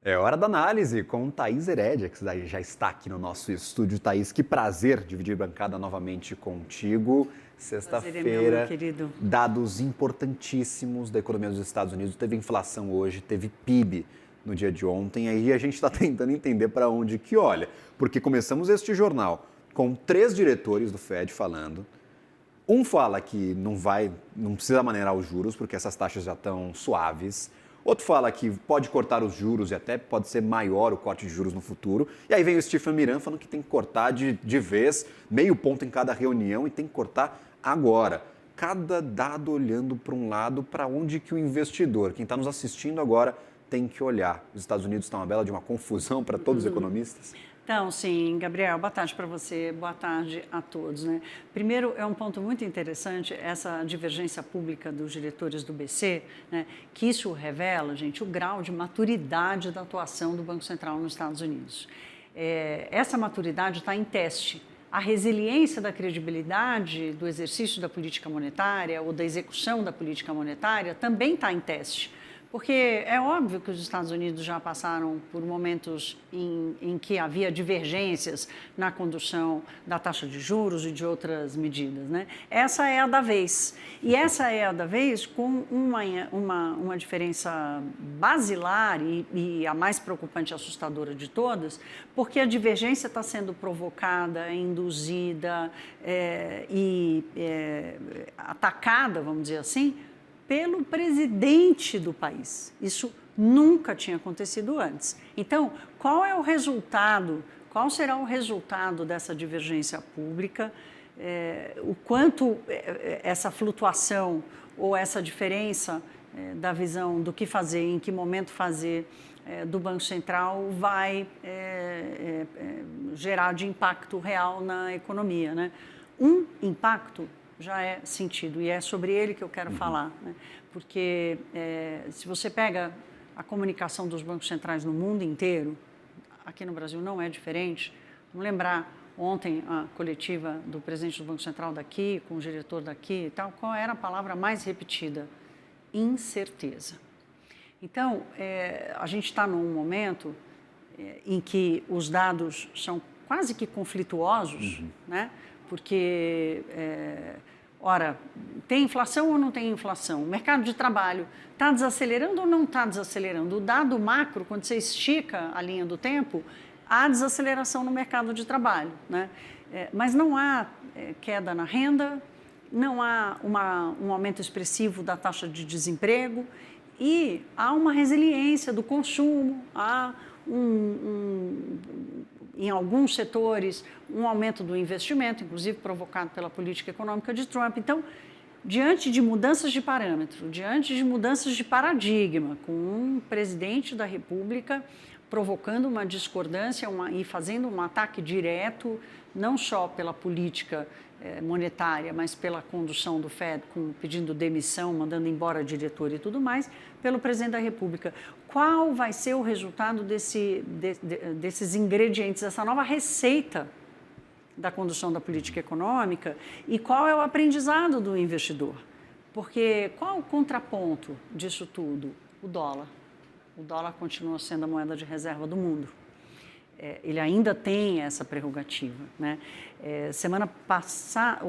É hora da análise com Thaís Herédia, que já está aqui no nosso estúdio. Thaís, que prazer dividir bancada novamente contigo. Sexta-feira, querido. Dados importantíssimos da economia dos Estados Unidos. Teve inflação hoje, teve PIB no dia de ontem. Aí a gente está tentando entender para onde que olha. Porque começamos este jornal com 3 diretores do Fed falando. Um fala que não precisa maneirar os juros, porque essas taxas já estão suaves. Outro fala que pode cortar os juros e até pode ser maior o corte de juros no futuro. E aí vem o Stephen Miran falando que tem que cortar de vez, meio ponto em cada reunião e tem que cortar agora. Cada dado olhando para um lado, para onde que o investidor, quem está nos assistindo agora, tem que olhar. Os Estados Unidos estão uma bela de uma confusão para todos os economistas. Então, sim, Gabriel, boa tarde para você, boa tarde a todos, né? Primeiro, é um ponto muito interessante essa divergência pública dos diretores do BC, né? Que isso revela, gente, o grau de maturidade da atuação do Banco Central nos Estados Unidos. Essa maturidade está em teste. A resiliência da credibilidade do exercício da política monetária ou da execução da política monetária também está em teste. Porque é óbvio que os Estados Unidos já passaram por momentos em que havia divergências na condução da taxa de juros e de outras medidas, né? Essa é a da vez. E essa é a da vez com uma diferença basilar e a mais preocupante e assustadora de todas, porque a divergência está sendo provocada, induzida atacada, vamos dizer assim, pelo presidente do país. Isso nunca tinha acontecido antes. Então, qual será o resultado dessa divergência pública? O quanto essa flutuação ou essa diferença da visão do que fazer, em que momento fazer do Banco Central vai gerar de impacto real na economia, né? Um impacto já é sentido, e é sobre ele que eu quero falar, né? Porque se você pega a comunicação dos bancos centrais no mundo inteiro, aqui no Brasil não é diferente. Vamos lembrar ontem a coletiva do presidente do Banco Central daqui, com o diretor daqui e tal, qual era a palavra mais repetida? Incerteza. Então, a gente está num momento em que os dados são quase que conflituosos, né? Porque, ora, tem inflação ou não tem inflação? O mercado de trabalho está desacelerando ou não está desacelerando? O dado macro, quando você estica a linha do tempo, há desaceleração no mercado de trabalho, né? Mas não há queda na renda, não há um aumento expressivo da taxa de desemprego e há uma resiliência do consumo, há em alguns setores, um aumento do investimento, inclusive provocado pela política econômica de Trump. Então, diante de mudanças de parâmetro, diante de mudanças de paradigma, com um presidente da República provocando uma discordância e fazendo um ataque direto, não só pela política monetária, mas pela condução do Fed, pedindo demissão, mandando embora diretor e tudo mais, pelo presidente da República. Qual vai ser o resultado desses ingredientes, dessa nova receita da condução da política econômica e qual é o aprendizado do investidor? Porque qual o contraponto disso tudo? O dólar. O dólar continua sendo a moeda de reserva do mundo. Ele ainda tem essa prerrogativa, né? Semana passada,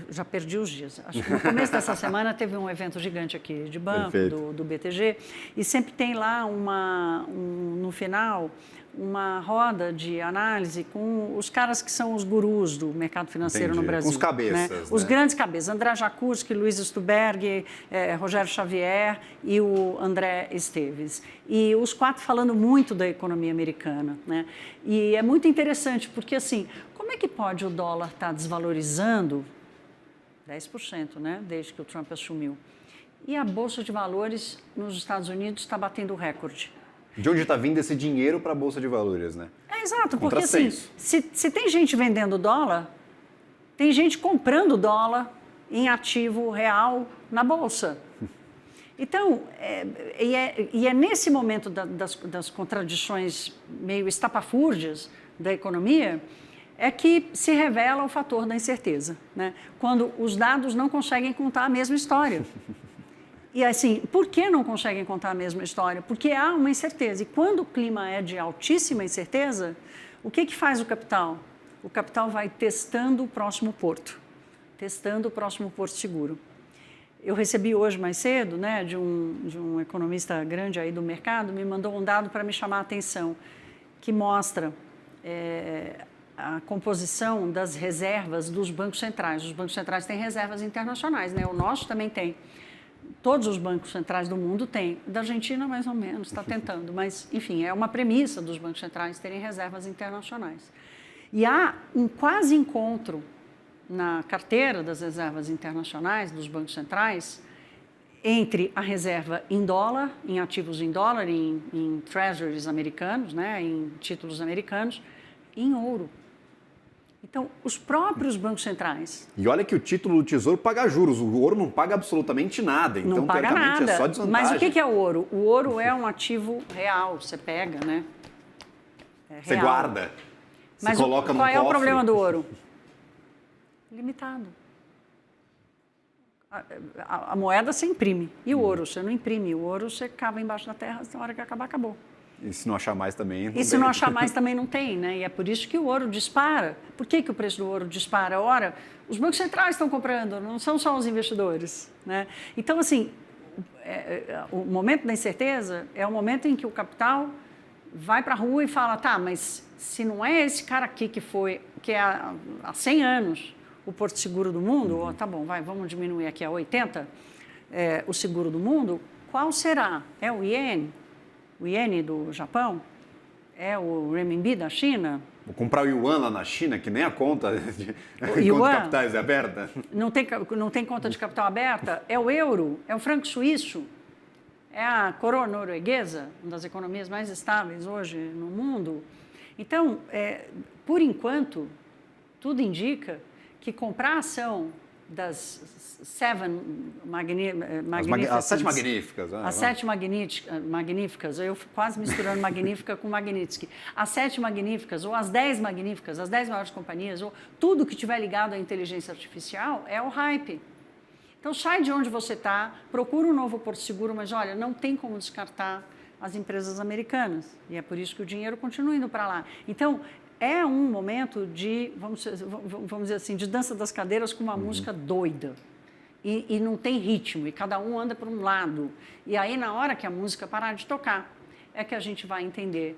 já perdi os dias, acho que no começo dessa semana teve um evento gigante aqui de banco, do BTG, e sempre tem lá no final uma roda de análise com os caras que são os gurus do mercado financeiro no Brasil. Com os cabeças, né? Os grandes cabeças, André Jacuzzi, Luiz Stuberg, Rogério Xavier e o André Esteves. E os 4 falando muito da economia americana, né? E é muito interessante, porque assim, como é que pode o dólar estar desvalorizando 10%, né, desde que o Trump assumiu? E a Bolsa de Valores nos Estados Unidos está batendo recorde. De onde está vindo esse dinheiro para a Bolsa de Valores, né? Exato, porque assim, se tem gente vendendo dólar, tem gente comprando dólar em ativo real na Bolsa. Então, é nesse momento das contradições meio estapafúrdias da economia é que se revela o fator da incerteza, né? Quando os dados não conseguem contar a mesma história. E assim, por que não conseguem contar a mesma história? Porque há uma incerteza. E quando o clima é de altíssima incerteza, o que faz o capital? O capital vai testando o próximo porto, testando o próximo porto seguro. Eu recebi hoje mais cedo, né, de um economista grande aí do mercado, me mandou um dado para me chamar a atenção, que mostra a composição das reservas dos bancos centrais. Os bancos centrais têm reservas internacionais, né? O nosso também tem. Todos os bancos centrais do mundo têm. Da Argentina, mais ou menos, está tentando. Mas, enfim, é uma premissa dos bancos centrais terem reservas internacionais. E há um quase encontro na carteira das reservas internacionais dos bancos centrais entre a reserva em dólar, em ativos em dólar, em treasuries americanos, né, em títulos americanos, e em ouro. Então, os próprios bancos centrais... E olha que o título do Tesouro paga juros, o ouro não paga absolutamente nada. Então, não paga teoricamente, nada. É só desvantagem. Mas o que é o ouro? O ouro é um ativo real, você pega, né? Você guarda, mas você coloca no cofre. Qual é o problema do ouro? Limitado. A moeda você imprime. E o ouro você não imprime. O ouro você cava embaixo da terra, na hora que acabar, acabou. E se não achar mais também... E se não achar mais também não tem, né? E é por isso que o ouro dispara. Por que o preço do ouro dispara? Ora, os bancos centrais estão comprando, não são só os investidores, né? Então, assim, o momento da incerteza é o momento em que o capital vai para a rua e fala, tá, mas se não é esse cara aqui que é há 100 anos o porto seguro do mundo, ou, tá bom, vamos diminuir aqui a 80, o seguro do mundo, qual será? É o iene? O iene do Japão? É o renminbi da China? Vou comprar o yuan lá na China, que nem a conta de capitais é aberta. Não tem conta de capital aberta? É o euro? É o franco suíço? É a coroa norueguesa, uma das economias mais estáveis hoje no mundo? Então, por enquanto, tudo indica que comprar ação das As sete magníficas. As sete magníficas, eu quase misturando magnífica com Magnitsky. As 7 magníficas, ou as 10 magníficas, as 10 maiores companhias, ou tudo que tiver ligado à inteligência artificial é o hype. Então, sai de onde você está, procura um novo porto seguro, mas olha, não tem como descartar as empresas americanas. E é por isso que o dinheiro continua indo para lá. Então, é um momento de, vamos dizer assim, de dança das cadeiras com uma música doida. E não tem ritmo, e cada um anda para um lado. E aí, na hora que a música parar de tocar, é que a gente vai entender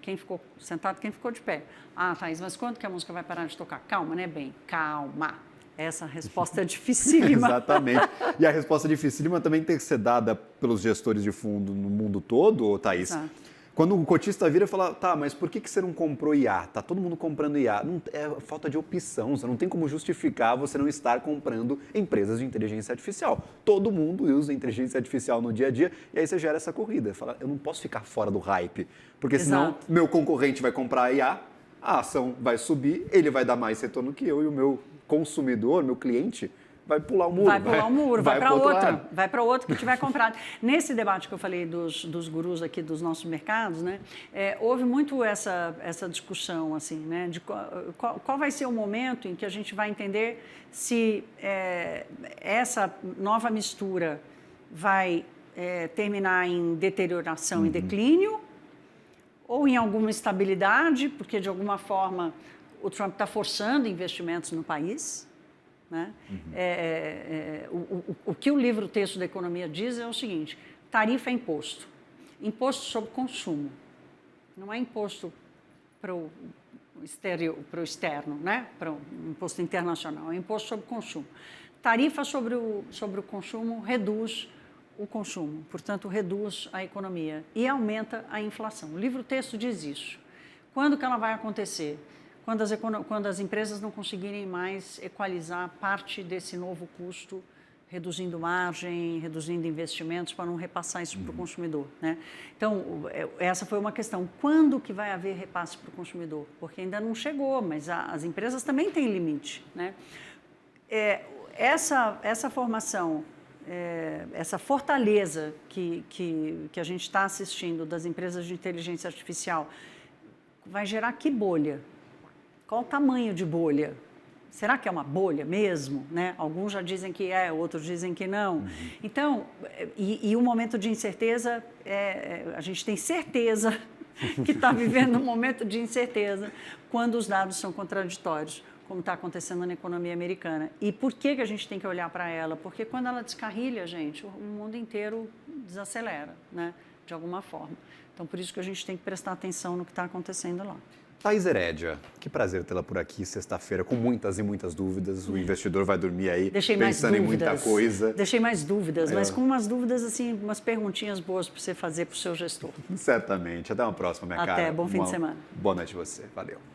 quem ficou sentado e quem ficou de pé. Ah, Thaís, mas quando que a música vai parar de tocar? Calma, né, bem? Calma. Essa resposta é dificílima. Exatamente. E a resposta dificílima também tem que ser dada pelos gestores de fundo no mundo todo, Thaís. Exato. Quando o cotista vira e fala, tá, mas por que você não comprou IA? Tá todo mundo comprando IA. Não, é falta de opção, você não tem como justificar você não estar comprando empresas de inteligência artificial. Todo mundo usa inteligência artificial no dia a dia e aí você gera essa corrida. Fala, eu não posso ficar fora do hype, porque senão meu concorrente vai comprar a IA, a ação vai subir, ele vai dar mais retorno que eu e o meu consumidor, meu cliente, vai pular o muro. Vai pular o muro, vai para outro. Vai para outro que tiver comprado. Nesse debate que eu falei dos gurus aqui dos nossos mercados, né, houve muito essa discussão, assim, né, de qual vai ser o momento em que a gente vai entender se essa nova mistura vai terminar em deterioração e declínio ou em alguma estabilidade, porque de alguma forma o Trump está forçando investimentos no país. Né? O que o livro-texto da economia diz é o seguinte: tarifa é imposto. Imposto sobre consumo. Não é imposto para o externo, né? Para o imposto internacional. É imposto sobre consumo. Tarifa sobre o consumo reduz o consumo, portanto, reduz a economia e aumenta a inflação. O livro-texto diz isso. Quando que ela vai acontecer? Quando as empresas não conseguirem mais equalizar parte desse novo custo, reduzindo margem, reduzindo investimentos para não repassar isso para o consumidor, né? Então, essa foi uma questão. Quando que vai haver repasse para o consumidor? Porque ainda não chegou, mas as empresas também têm limite, né? Essa formação, essa fortaleza que a gente está assistindo das empresas de inteligência artificial vai gerar que bolha? Qual o tamanho de bolha? será que é uma bolha mesmo? Né? Alguns já dizem que é, outros dizem que não. Então, e o momento de incerteza, a gente tem certeza que está vivendo um momento de incerteza quando os dados são contraditórios, como está acontecendo na economia americana. E por que a gente tem que olhar para ela? Porque quando ela descarrilha, gente, o mundo inteiro desacelera, né? De alguma forma. Então, por isso que a gente tem que prestar atenção no que está acontecendo lá. Thaís Herédia, que prazer tê-la por aqui sexta-feira, com muitas e muitas dúvidas. O investidor vai dormir aí pensando em muita coisa. Deixei mais dúvidas, mas com umas dúvidas, assim, umas perguntinhas boas para você fazer para o seu gestor. Certamente. Até uma próxima, minha cara. Até, bom fim de semana. Boa noite a você. Valeu.